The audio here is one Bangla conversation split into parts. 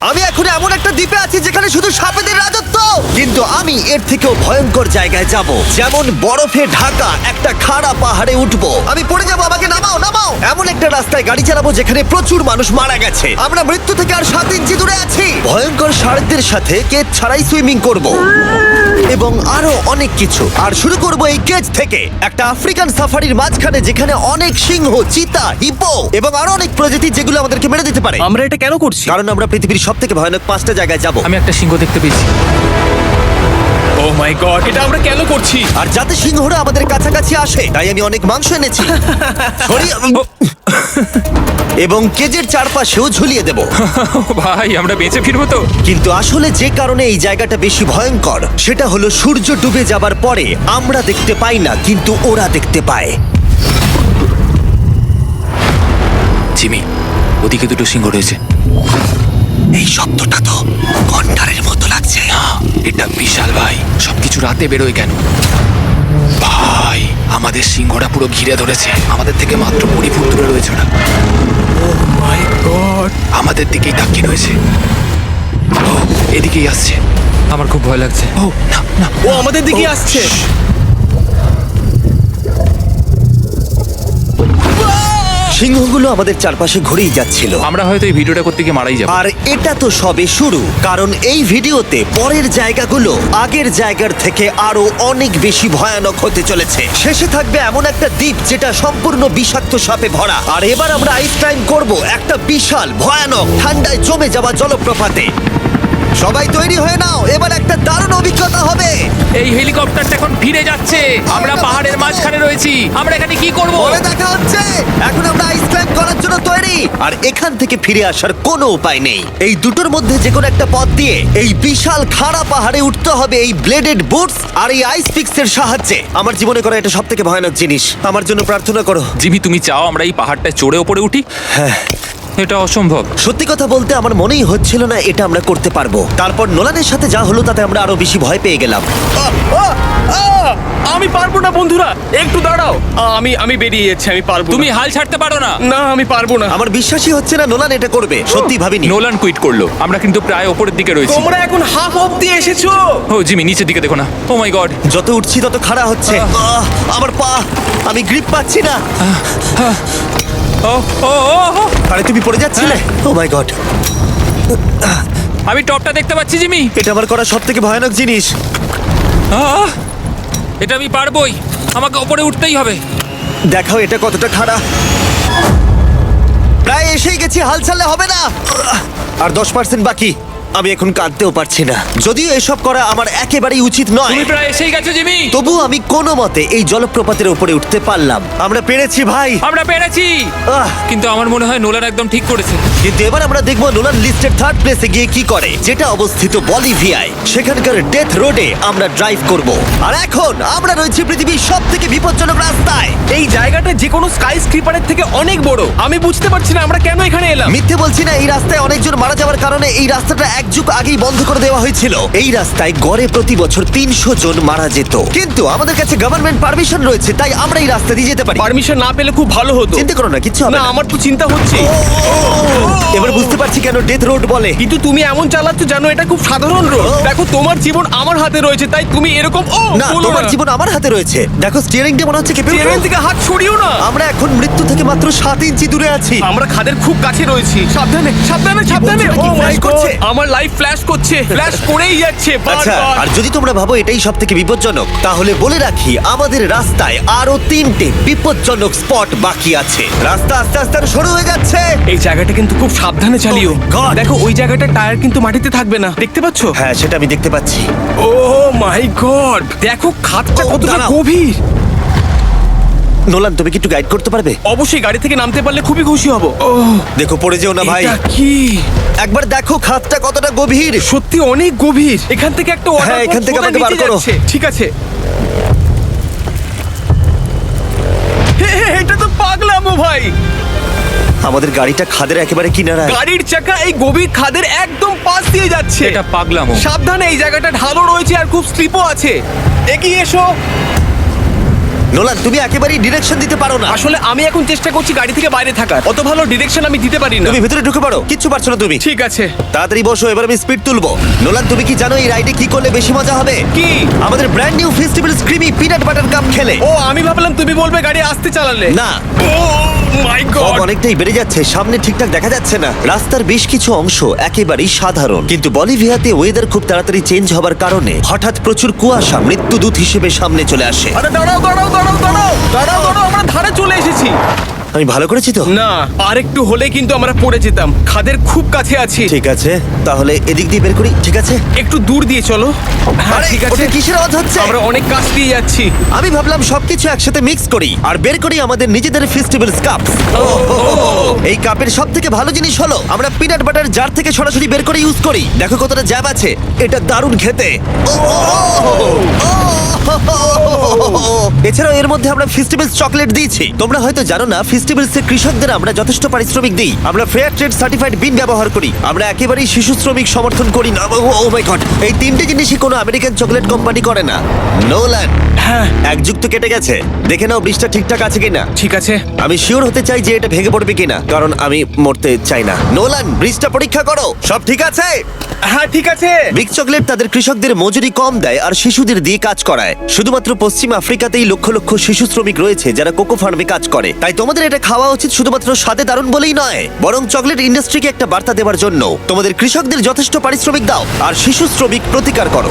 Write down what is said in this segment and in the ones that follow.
আমি এখন এমন একটা দ্বীপে আছি যেখানে শুধু সাপেদের রাজত্ব, কিন্তু আমি এর থেকেও ভয়ঙ্কর জায়গায় যাব, যেমন বরফে ঢাকা একটা খাড়া পাহাড়ে উঠবো। আমি পড়ে যাবো, আমাকে নামাও নামাও। এমন একটা রাস্তায় গাড়ি চালাবো যেখানে প্রচুর মানুষ মারা গেছে। আমরা মৃত্যু থেকে আর 7 ইঞ্চি দূরে আছি। ভয়ঙ্কর শার্কদের সাথে কেজ ছাড়াই সুইমিং করব এবং আরো অনেক কিছু। আর শুরু করব এই কেজ থেকে, একটা আফ্রিকান সাফারির মাঝখানে যেখানে অনেক সিংহ, চিতা, হিপো এবং আরো অনেক প্রজাতি যেগুলো আমাদেরকে মেরে দিতে পারে। আমরা এটা কেন করছি? কারণ আমরা পৃথিবীর সবথেকে ভয়ানক 5টা জায়গায় যাব। আমি একটা সিংহ দেখতে পেয়েছি। ও মাই গড, এটা আমরা কেন করছি? আর যাতে সিংহরা আমাদের কাছাকাছি আসে তাই আমি অনেক মাংস এনেছি। এবং কেজের চারপাশেও ঝুলিয়ে দেব। ভাই আমরা বেঁচে ফিরবো তো? কিন্তু আসলে যে কারণে এই জায়গাটা বেশি ভয়ঙ্কর সেটা হলো সূর্য ডুবে যাবার পরে আমরা দেখতে পাই না, কিন্তু ওরা দেখতে পায়। জিমি, ওদিকে দুটো সিংহ রয়েছে। এই শব্দটা তো কণ্ঠারের মতো লাগছে। না, এটা বিশাল ভাই। সবকিছু রাতে বেরোয় কেন? ভাই, আমাদের সিংহটা পুরো ঘিরে ধরেছে। আমাদের থেকে মাত্র 20 ফুট দূরে রয়েছে ওরা। ও মাই গড, আমাদের দিকেই তাকিয়ে রয়েছে। ও, এদিকেই আসছে। আমার খুব ভয় লাগছে। ও না না, ও আমাদের দিকে আসছে। সিংহগুলো আমাদের চারপাশে ঘুরেই যাচ্ছিল। আমরা হয়তো এই ভিডিওটা করতে গিয়ে মারাই যাবো। আর এটা তো সবে শুরু, কারণ এই ভিডিওতে পরের জায়গাগুলো আগের জায়গার থেকে আরো অনেক বেশি ভয়ানক হতে চলেছে। শেষে থাকবে এমন একটা দ্বীপ যেটা সম্পূর্ণ বিষাক্ত সাপে ভরা। আর এবার আমরা আইস ক্লাইম্ব করব একটা বিশাল ভয়ানক ঠান্ডায় জমে যাওয়া জলপ্রপাতে। সবাই তৈরি হয়ে নাও, এবার একটা দারুণ অভিজ্ঞতা হবে। এই হেলিকপ্টারটা এখন ফিরে যাচ্ছে। আমরা পাহাড়ের মাঝখানে রয়েছি। আমরা এখানে কি করব? পরে দেখা হচ্ছে। এখন আমরা আইস ক্লাইম্ব করার জন্য তৈরি, আর এখান থেকে ফিরে আসার কোনো উপায় নেই। এই দুটোর মধ্যে যে কোনো একটা পথ দিয়ে এই বিশাল খাড়া পাহাড়ে উঠতে হবে এই ব্লেডেড বুটস আর এই আইস পিক্সের সাহায্যে। আমার জীবনে করা এটা সবথেকে ভয়ানক জিনিস। আমার জন্য প্রার্থনা করো। জিমি, তুমি চাও আমরা এই পাহাড়টায় চড়ে ওপরে উঠি? হ্যাঁ, এটা অসম্ভব। সত্যি কথা বলতে আমার মনেই হচ্ছিল না এটা আমরা করতে পারবো। তারপর নোলানের সাথে যা হলো তাতে আমরা আরো বেশি ভয় পেয়ে গেলাম। আমি পারবো না বন্ধুরা, একটু দাঁড়াও। আমি বেরিয়ে যাচ্ছি, আমি পারবো তুমি না। হাল ছাড়তে পারো না। না, আমি পারবো না। আমার বিশ্বাসই হচ্ছে না নোলান এটা করবে। সত্যি ভাবিনি। নোলান কুইট করলো। আমরা কিন্তু প্রায় ওপরের দিকে রয়েছি। তোমরা এখন হাফ অব্দি এসেছো। ও জিমি, নিচের দিকে দেখো না। ও মাই গড। যত উঠছি তত খাড়া হচ্ছে। আমার পা, আমি গ্রিপ পাচ্ছি না। ও ও ও ও। আরে তুমি পড়ে যাচ্ছিলে? ও মাই গড, আমি টপটা দেখতে পাচ্ছি জিমি। এটা আমার করা সবথেকে ভয়ানক জিনিস। আহ! এটা আমি পারবোই। আমাকে ওপরে উঠতেই হবে। দেখাও এটা কতটা খাড়া। প্রায় এসেই গেছি, হাল ছাড়লে হবে না। আর 10% বাকি। আমি এখন কাঁদতেও পারছি না। যদিও এসব করা আমার একেবারেই উচিত নয়, তুমি প্রায় এসেই গেছো জিমি। তবু আমি কোনো মতে এই জলপ্রপাতের উপরে উঠতে পারলাম। আমরা পেরেছি ভাই। আমরা পেরেছি। আহ, কিন্তু আমার মনে হয় নোলান একদম ঠিক করেছে। কিন্তু এবার আমরা দেখবো নোলান লিস্টের 3rd প্লেসে গিয়ে কি করে, যেটা অবস্থিত বলিভিয়ায়। সেখানকার ডেথ রোডে আমরা ড্রাইভ করব। আর এখন আমরা রয়েছি পৃথিবীর সবথেকে বিপজ্জনক রাস্তায়। এই জায়গাটা যে কোনো স্কাই স্ক্রিপারের থেকে অনেক বড়। আমি বুঝতে পারছি না আমরা কেন এখানে এলাম। মিথ্যে বলছি না, এই রাস্তায় অনেকজন মারা যাওয়ার কারণে এই রাস্তাটা 1 যুগ আগেই বন্ধ করে দেওয়া হয়েছিল। এই রাস্তায় গড়ে প্রতি বছর 300 জন মারা যেত, কিন্তু আমাদের কাছে গভর্নমেন্ট পারমিশন রয়েছে, তাই আমরা এই রাস্তা দিয়ে যেতে পারি। পারমিশন না পেলে খুব ভালো হতো। চিন্তা করো না, কিচ্ছু হবে না, না। আমার তো চিন্তা হচ্ছে। এবার বুঝতে পারছি কেন ডেথ রোড বলে। কিন্তু তুমি এমন চালাচ্ছ জানো এটা খুব সাধারণ রোড। দেখো তোমার জীবন আমার হাতে রয়েছে, তাই তুমি এরকম না, তোমার জীবন আমার হাতে রয়েছে। দেখো স্টিয়ারিংটা মনে হচ্ছে কেঁপে ট্রেন উঠলো। থেকে হাত ছড়িও না। আমরা এখন মৃত্যু থেকে মাত্র 7 ইঞ্চি দূরে আছি। আমরা খাদের খুব কাছে রয়েছি। সাবধানে সাবধানে সাবধানে। বলছো নাকি? ও মাই Flash গড, করছে? আমার লাইফ ফ্ল্যাশ করছে, ফ্ল্যাশ করেই যাচ্ছে আচ্ছা, বারবার। আর যদি তোমরা ভাবো এটাই সব থেকে বিপজ্জনক, তাহলে বলে রাখি আমাদের রাস্তায় আরো 3টে বিপজ্জনক স্পট বাকি আছে। রাস্তা আস্তে আস্তে আরো সরু হয়ে যাচ্ছে। এই জায়গাটা কিন্তু খুব সাবধানে চালিও। Oh my God! দেখো ওই জায়গাটা টায়ার কিন্তু মাটিতে থাকবে না, দেখতে পাচ্ছ? হ্যাঁ, সেটা আমি দেখতে পাচ্ছি। ও মাই গড, দেখো খাদটা ও, কতটা দাঁড়াও। গভীর। নোলান, তুমি কি একটু গাইড করতে পারবে? অবশ্যই, গাড়ি থেকে নামতে পারলে খুবই খুশি হব। ও দেখো পড়ে যেও না ভাই। এটা কি? একবার দেখো খাতটা কতটা গভীর। সত্যি অনেক গভীর। এখান থেকে একটা ওয়াটার হ্যাঁ, এখান থেকে আমাকে বার করো। ঠিক আছে। এটা তো পাগলামো ভাই। আমাদের গাড়িটা খাদের একেবারে কিনারায়। গাড়ির চাকা এই গভীর খাদের একদম পাশ দিয়ে যাচ্ছে। এটা পাগলামো। আচ্ছা। সাবধানে, এই জায়গাটা ঢালও রয়েছে আর খুব স্লিপও আছে। এগিয়ে এসো। নোলান, তুমি একেবারেই ডিরেকশন দিতে পারো না। আসলে আমি এখন চেষ্টা করছি গাড়ি থেকে বাইরে থাকার, অত ভালো ডিরেকশন আমি দিতে পারি না। তুমি ভিতরে ঢুকে পারো, কিচ্ছু পারছো না তুমি। ঠিক আছে। তাড়াতাড়ি বসো, এবার আমি স্পিড তুলবো। নোলান, তুমি কি জানো এই রাইডে কি করলে বেশি মজা হবে? কি? আমাদের ব্র্যান্ড নিউ ফেস্টিভ্যাল স্ক্রিমি পিনাট বাটার কাপ খেলে। ও, আমি ভাবলাম তুমি বলবে গাড়ি আসতে চালালে। না, ও মাই ফগ গড। অনেকটাই বেড়ে যাচ্ছে, সামনে ঠিকঠাক দেখা যাচ্ছে না। রাস্তার বেশ কিছু অংশ একেবারেই সাধারণ, কিন্তু বলিভিয়াতে ওয়েদার খুব তাড়াতাড়ি চেঞ্জ হবার কারণে হঠাৎ প্রচুর কুয়াশা মৃত্যুদূত হিসেবে সামনে চলে আসে। আরে দাঁড়াও দাঁড়াও দাঁড়াও দাঁড়াও দাঁড়াও দাঁড়াও, আমরা ধারে চলে এসেছি। আমি ভালো করেছি তো? না, আরেকটু হলে কিন্তু আমরা পড়ে যেতাম, খাদের খুব কাছে আছি। ঠিক আছে, তাহলে এদিক দিয়ে বের করি। ঠিক আছে, একটু দূর দিয়ে চলো। হ্যাঁ আরে, ঠিক আছে। ওটা কিসের আওয়াজ হচ্ছে? আমরা অনেক কাছ দিয়ে যাচ্ছি। আমি ভাবলাম সবকিছু একসাথে মিক্স করি আর বের করি আমাদের নিজেদের ফেস্টিভ্যাল কাপ। এই কাপের সব থেকে ভালো জিনিস হলো আমরা পিনাট বাটার জার থেকে সরাসরি বের করে ইউজ করি। দেখো কতটা জ্যাব আছে, এটা দারুণ খেতে। এছাড়াও এর মধ্যে আমরা ফেস্টিভ্যালস চকলেট দিয়েছি। তোমরা হয়তো জানো না, ফেস্টিভ্যালস এর কৃষকদের আমরা যথেষ্ট পারিশ্রমিক দিই। আমরা ফেয়ার ট্রেড সার্টিফাইড বিন ব্যবহার করি। আমরা একেবারেই শিশু শ্রমিক সমর্থন করি না। ও মাই গড, এই তিনটে জিনিসই কোনো আমেরিকান চকলেট কোম্পানি করে না। নোল্যান্ড, হ্যাঁ এক যুগ তো কেটে গেছে, দেখে নাও ব্রিজটা ঠিকঠাক আছে কিনা। ঠিক আছে। আমি শিওর হতে চাই যে এটা ভেঙে পড়বে কিনা, কারণ আমি মরতে চাই না। নোলান, ব্রিজটা পরীক্ষা করো, সব ঠিক আছে? হ্যাঁ ঠিক আছে। বিগ চকলেট তাদের কৃষকদের মজুরি কম দেয় আর শিশুদের দিয়ে কাজ করায়। শুধুমাত্র পশ্চিম আফ্রিকাতেই লক্ষ লক্ষ শিশু শ্রমিক রয়েছে যারা কোকো ফার্মে কাজ করে। তাই তোমাদের এটা খাওয়া উচিত শুধুমাত্র স্বাদে দারুণ বলেই নয়, বরং চকলেট ইন্ডাস্ট্রিকে একটা বার্তা দেওয়ার জন্য। তোমাদের কৃষকদের যথেষ্ট পারিশ্রমিক দাও আর শিশু শ্রমিক প্রতিকার করো।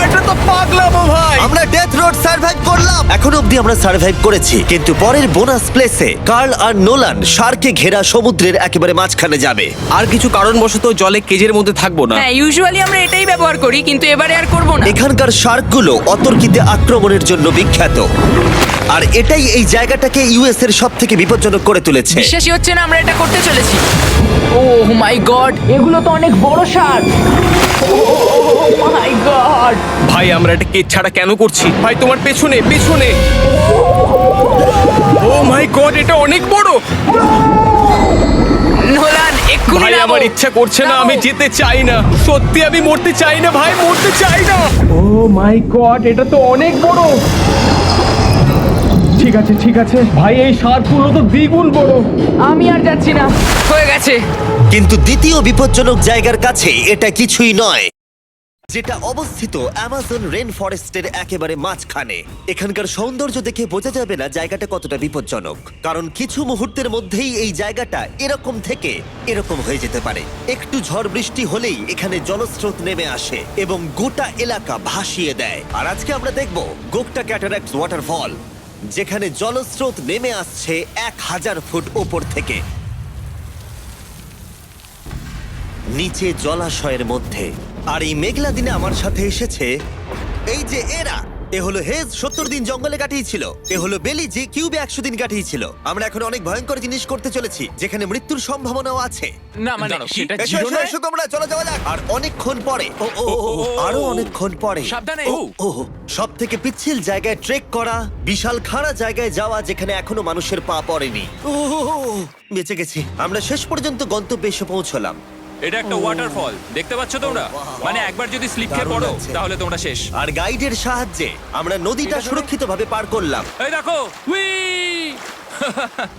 এটা তো পাগলামো ভাই। আমরা ডেথ রোড সার্ভাইভ করলাম। এখন অবধি আমরা সার্ভাইভ করেছি, কিন্তু পরের বোনাস প্লেসে কার্ল আর নোলান শার্কে ঘেরা সমুদ্রের একেবারে মাঝখানে যাবে। আর কিছু কারণবশত জলে কেজের মধ্যে থাকবো না। হ্যাঁ, ইউজুয়ালি আমরা এটাই ব্যবহার করি, কিন্তু এবারে আর করব না। এখানকার শার্কগুলো অতর্কিতে আক্রমণের জন্য বিখ্যাত, আর এটাই এই জায়গাটাকে ইউএস এর সব থেকে বিপজ্জনক করে তুলেছে। বিশ্বাসই হচ্ছে না আমরা এটা করতে চলেছি। ও মাই গড, এগুলো তো অনেক বড় শার্ক। ও মাই গড। ভাই আমরা এটা কেজ ছাড়া কেন করছি? ভাই তোমার পেছনে পেছনে। ও মাই গড, এটা অনেক বড়। নোলান, এক্ষুনি ভাই নামো। আমার ইচ্ছা করছে না, আমি যেতে চাই না। সত্যি আমি মরতে চাই না ভাই, মরতে চাই না। ও মাই গড, এটা তো অনেক বড়। ঠিক আছে ঠিক আছে ভাই, এই শার্কগুলো তো দ্বিগুণ বড়। আমি আর যাচ্ছি না, হয়ে গেছে। কিন্তু দ্বিতীয় বিপজ্জনক জায়গার কাছে এটা কিছুই নয়, যেটা অবস্থিত অ্যামাজন রেন ফরেস্টের একেবারে মাঝখানে। এখানকার সৌন্দর্য দেখে বোঝা যাবে না জায়গাটা কতটা বিপজ্জনক, কারণ কিছু মুহূর্তের মধ্যেই এই জায়গাটা এরকম থেকে এরকম হয়ে যেতে পারে। একটু ঝড় বৃষ্টি হলেই এখানে জলস্রোত নেমে আসে এবং গোটা এলাকা ভাসিয়ে দেয়। আর আজকে আমরা দেখব গোকটা ক্যাটারাক্ট ওয়াটারফল, যেখানে জলস্রোত নেমে আসছে 1000 ফুট ওপর থেকে নিচে জলাশয়ের মধ্যে। আর এই মেঘলা দিনে আমার সাথে এসেছে এই যে এরা। এ হলো হেজ, 70 দিন জঙ্গলে কাটিয়েছিল। এ হলো বেলি, যে কিউবে 100 দিন কাটিয়েছিল। আমরা এখন অনেক ভয়ঙ্কর জিনিস করতে চলেছি, যেখানে মৃত্যুর সম্ভাবনাও আছে। না মানে সেটা এসো, এসো, এসো তোমরা, চলো যাওয়া যাক। আর অনেকক্ষণ পরে আরো অনেকক্ষণ পরে সাবধানে। সব থেকে পিচ্ছিল জায়গায় ট্রেক করা, বিশাল খাড়া জায়গায় যাওয়া যেখানে এখনো মানুষের পা পড়েনি। বেঁচে গেছি। আমরা শেষ পর্যন্ত গন্তব্যে এসে পৌঁছলাম। এটা একটা ওয়াটারফল, দেখতে পাচ্ছ তোমরা? মানে একবার যদি স্লিপ খেয়ে দারুণ পড়ো লাগছে। তাহলে তোমরা শেষ। আর গাইডের সাহায্যে আমরা নদীটা সুরক্ষিতভাবে পার করলাম। এই দেখো, উই!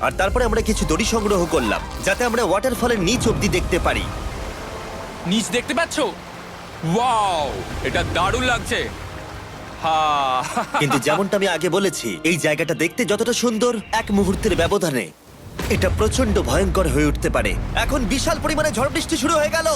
আর তারপরে আমরা কিছু দড়ি সংগ্রহ করলাম, যাতে আমরা ওয়াটারফলের নিচ অব্দি দেখতে পারি। নিচ দেখতে পাচ্ছ? ওয়াও, এটা দারুণ লাগছে। হা! কিন্তু যেমনটা আমি আগে বলেছি, এই জায়গাটা দেখতে যতটা সুন্দর, এক মুহূর্তের ব্যবধানে এটা প্রচন্ড ভয়ঙ্কর হয়ে উঠতে পারে। এখন বিশাল পরিমাণে ঝড় বৃষ্টি শুরু হয়ে গেল।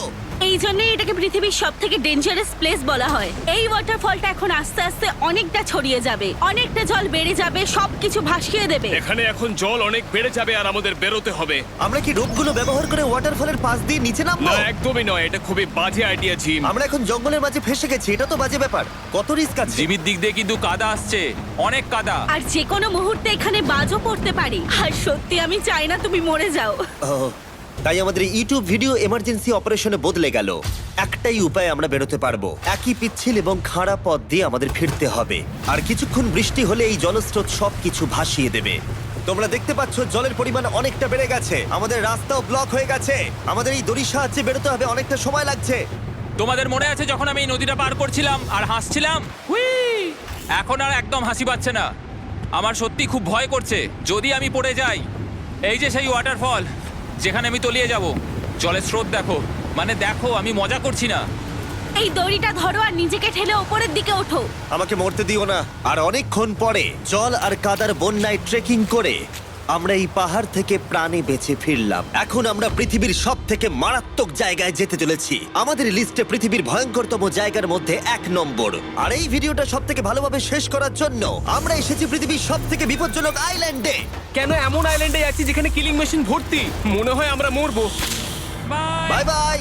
এই জন্যই এটাকে পৃথিবীর সব থেকে ডেঞ্জারাস প্লেস বলা হয়। এই ওয়াটারফলটা এখন আস্তে আস্তে অনেকটা ছড়িয়ে যাবে, অনেকটা জল বেড়ে যাবে, সবকিছু ভাসিয়ে দেবে। এখানে এখন জল অনেক বেড়ে যাবে আর আমাদের বেরোতে হবে। আমরা কি রোপগুলো ব্যবহার করে ওয়াটারফলের পাশ দিয়ে নিচে নামবো? একদমই নয়, এটা খুবই বাজে আইডিয়া জিম। আমরা এখন জঙ্গলের মাঝে ফেসে গেছি, এটা তো বাজে ব্যাপার। কত রিস্ক আছে। জিমির দিক দিয়ে কিন্তু কাদা আসছে, অনেক কাদা। আর যে কোনো মুহূর্তে এখানে বাজও পড়তে পারি। আর সত্যি আমি চাই না তুমি মরে যাও। ওহ, তাই আমাদের ইউটিউব ভিডিও এমার্জেন্সি অপারেশনে বদলে গেল। একটাই উপায় আমরা বেরোতে পারবো, একই পিচ্ছিল এবং খাড়া পথ দিয়ে আমাদের ফিরতে হবে। আর কিছুক্ষণ বৃষ্টি হলে এই জলস্রোত সবকিছু ভাসিয়ে দেবে। তোমরা দেখতে পাচ্ছ জলের পরিমাণ অনেকটা বেড়ে গেছে, আমাদের রাস্তাও ব্লক হয়ে গেছে। আমাদের এই দড়ির সাহায্যে বেরোতে হবে, অনেকটা সময় লাগছে। তোমাদের মনে আছে যখন আমি এই নদীটা পার করছিলাম আর হাসছিলাম? উই! এখন আর একদম হাসি পাচ্ছে না। আমার সত্যি খুব ভয় করছে যদি আমি পড়ে যাই। এই যে সেই ওয়াটারফল যেখানে আমি তলিয়ে যাব। জলের স্রোত দেখো, মানে দেখো, আমি মজা করছি না। এই দড়িটা ধরো আর নিজেকে ঠেলে ওপরের দিকে ওঠো। আমাকে মরতে দিও না। আর অনেকক্ষণ পরে জল আর কাদার বন্যায় ট্রেকিং করে আমরা এই পাহাড় থেকে প্রাণে বেঁচে ফিরলাম। এখন আমরা পৃথিবীর সব থেকে মারাত্মক জায়গায় যেতে চলেছি। আমাদের লিস্টে পৃথিবীর ভয়ঙ্করতম জায়গার মধ্যে 1 নম্বর। আর এই ভিডিওটা সব থেকে ভালোভাবে শেষ করার জন্য আমরা এসেছি পৃথিবীর সব থেকে বিপজ্জনক আইল্যান্ডে। কেন এমন আইল্যান্ডে যাচ্ছি যেখানে কিলিং মেশিন ভর্তি? মনে হয় আমরা মরবো। Bye bye.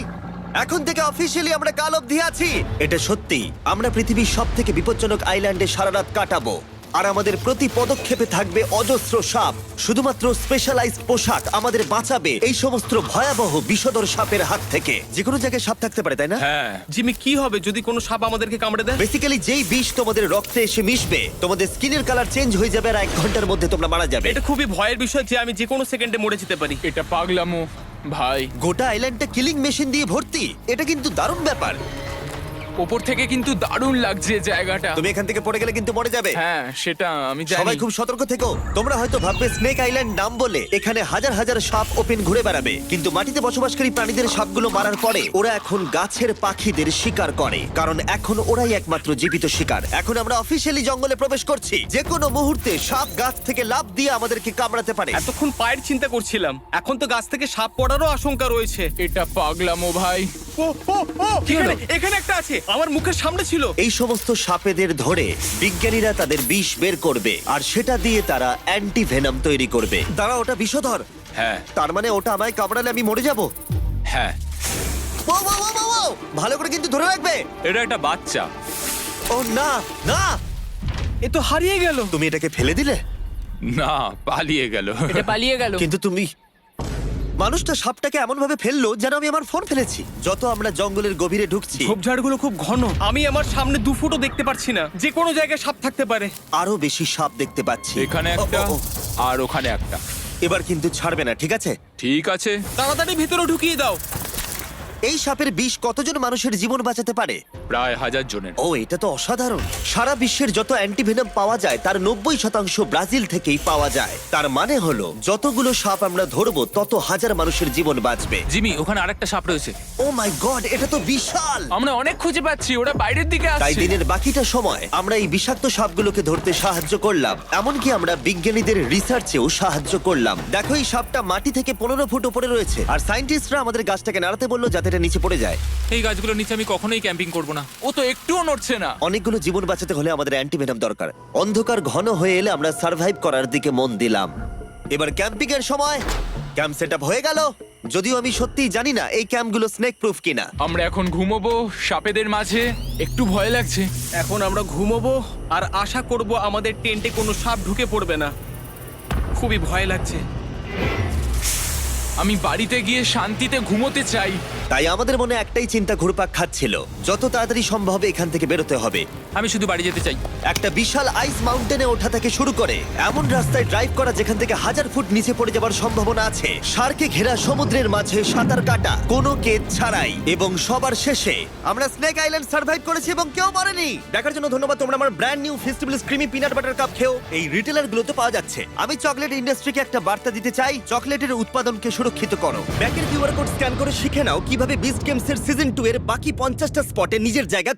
এখন থেকে অফিসিয়ালি আমরা কাল অবধি আছি। এটা সত্যি, আমরা পৃথিবীর সব থেকে বিপজ্জনক আইল্যান্ডে সারা রাত কাটাবো। আর আমাদের প্রতি পদক্ষেপে থাকবে অজস্র সাপ। শুধুমাত্র স্পেশালাইজড পোশাক আমাদের বাঁচাবে এই সমস্ত ভয়াবহ বিষধর সাপের হাত থেকে। যে কোনো জায়গায় সাপ থাকতে পারে, তাই না? হ্যাঁ, জিমি, কি হবে যদি কোনো সাপ আমাদেরকে কামড়ে দেয়? বেসিক্যালি যেই বিষ তোমাদের রক্তে এসে মিশবে, তোমাদের স্কিনের কালার চেঞ্জ হয়ে যাবে আর 1 ঘন্টার মধ্যে তোমরা মারা যাবে। এটা খুবই ভয়ের বিষয় যে আমি যে কোনো সেকেন্ডে মরে যেতে পারি। এটা পাগলামো ভাই। গোটা আইল্যান্ডটা কিলিং মেশিন দিয়ে ভর্তি। এটা কিন্তু দারুণ ব্যাপার। ওপর থেকে কিন্তু দারুণ লাগছে জায়গাটা। তুমি এখান থেকে পড়ে গেলে কিন্তু মরে যাবে। হ্যাঁ, সেটা আমি জানি। সবাই খুব সতর্ক থেকো। তোমরা হয়তো ভাববে স্নেক আইল্যান্ড নাম বলে এখানে হাজার হাজার সাপ ওপেন ঘুরে বেড়াবে, কিন্তু মাটিতে বসবাসকারী প্রাণীদের সাপগুলো মারার পরে ওরা এখন গাছের পাখিদের শিকার করে, কারণ এখন ওরাই একমাত্র জীবিত শিকার। এখন আমরা অফিসিয়ালি জঙ্গলে প্রবেশ করছি। যে কোনো মুহূর্তে সাপ গাছ থেকে লাফ দিয়ে আমাদেরকে কামড়াতে পারে। এতক্ষণ পায়ের চিন্তা করছিলাম, এখন তো গাছ থেকে সাপ পড়ারও আশঙ্কা রয়েছে। এটা পাগলামো ভাই। ও ও ও, কি হলো? এখানে একটা আছে, আমার মুখের সামনে ছিল। এই সমস্ত সাপেদের ধরে বিজ্ঞানীরা তাদের বিষ বের করবে, আর সেটা দিয়ে তারা অ্যান্টি ভেনম তৈরি করবে। দাঁড়া, ওটা বিষধর। হ্যাঁ, তার মানে ওটা আমায় কামড়ালে আমি মরে যাব। হ্যাঁ। ভালো করে কিন্তু ধরে রাখবে। এটা একটা বাচ্চা। ও না না, এ তো হারিয়ে গেল। তুমি এটাকে ফেলে দিলে। না, পালিয়ে গেল। এটা পালিয়ে গেল। কিন্তু তুমি, মানুষটা সাপটাকে এমন ভাবে ফেললো যেন আমি আমার ফোন ফেলেছি। যত আমরা জঙ্গলের গভীরে ঢুকছি, ঝোপঝাড়গুলো খুব ঘন, আমি আমার সামনে 2 ফুটও দেখতে পারছি না। যে কোনো জায়গায় সাপ থাকতে পারে। আরো বেশি সাপ দেখতে পাচ্ছি। এখানে ও, একটা ও, ও, আর ওখানে একটা। এবার কিন্তু ছাড়বে না, ঠিক আছে? ঠিক আছে। তাড়াতাড়ি ভিতরে ঢুকিয়ে দাও। এই সাপের বিষ কতজন মানুষের জীবন বাঁচাতে পারে? প্রায় 1000 জনের। ও, এটা তো অসাধারণ। সারা বিশ্বের যত অ্যান্টিভেনম পাওয়া যায় তার 90% ব্রাজিল থেকেই পাওয়া যায়। তার মানে হলো যতগুলো সাপ আমরা ধরবো তত হাজার মানুষের জীবন বাঁচবে। জিমি, ওখানে আরেকটা সাপ রয়েছে। ও মাই গড, এটা তো বিশাল। আমরা অনেক খুঁজে পাচ্ছি, ওরা বাইরের দিকে তাই আসছে। দিনের বাকিটা সময় আমরা এই বিষাক্ত সাপগুলোকে ধরতে সাহায্য করলাম। এমনকি আমরা বিজ্ঞানীদের রিসার্চেও সাহায্য করলাম। দেখো, এই সাপটা মাটি থেকে 15 ফুট উপরে রয়েছে, আর সায়েন্টিস্টরা আমাদের গাছটাকে নাড়াতে বললো যাতে এটা নিচে পড়ে যায়। এই গাছগুলোর নিচে আমি কখনোই ক্যাম্পিং করব না। ও তো একটুও নড়ছে না। অনেকগুলো জীবন বাঁচাতে হলে আমাদের অ্যান্টিভেনম দরকার। অন্ধকার ঘন হয়ে এলে আমরা সার্ভাইভ করার দিকে মন দিলাম। এবার ক্যাম্পিং এর সময়। ক্যাম্প সেটআপ হয়ে গেল, যদিও আমি সত্যিই জানি না এই ক্যাম্পগুলো স্নেক প্রুফ কিনা। আমরা এখন ঘুমোবো সাপেদের মাঝে, একটু ভয় লাগছে। এখন আমরা ঘুমোবো আর আশা করব আমাদের টেন্টে কোনো সাপ ঢুকে পড়বে না। খুবই ভয় লাগছে। আমি বাড়িতে গিয়ে শান্তিতে ঘুমোতে চাই। তাই আমাদের মনে একটাই চিন্তা ঘুরপাক খাচ্ছিল, যত তাড়াতাড়ি সম্ভব এখান থেকে বেরোতে হবে। আমি শুধু বাড়ি যেতে চাই। একটা বিশাল আইস মাউন্টেনে ওঠা থেকে শুরু করে এমন রাস্তায় ড্রাইভ করা যেখান থেকে 1000 ফুট নিচে পড়ে যাবার সম্ভাবনা আছে, শার্কে ঘেরা সমুদ্রের মাঝে সাঁতার কাটা কোনো কেদ ছাড়াই, এবং সবার শেষে আমরা স্নেক আইল্যান্ড সার্ভাইভ করেছি এবং কেউ মরেনি। দেখার জন্য ধন্যবাদ। তোমরা আমার brand new festival creamy peanut butter cup খেও। এই রিটেলার গুলোতে পাওয়া যাচ্ছে। আমি চকলেট ইন্ডাস্ট্রিকে একটা বার্তা দিতে চাই, চকলেটের উৎপাদনকে সুরক্ষিত করো। ব্যাকের কিউআর কোড স্ক্যান করে শিখে নাও কিভাবে বিস্ট গেমস এর সিজন 2 এর বাকি 50টা স্পটে নিজের জায়গা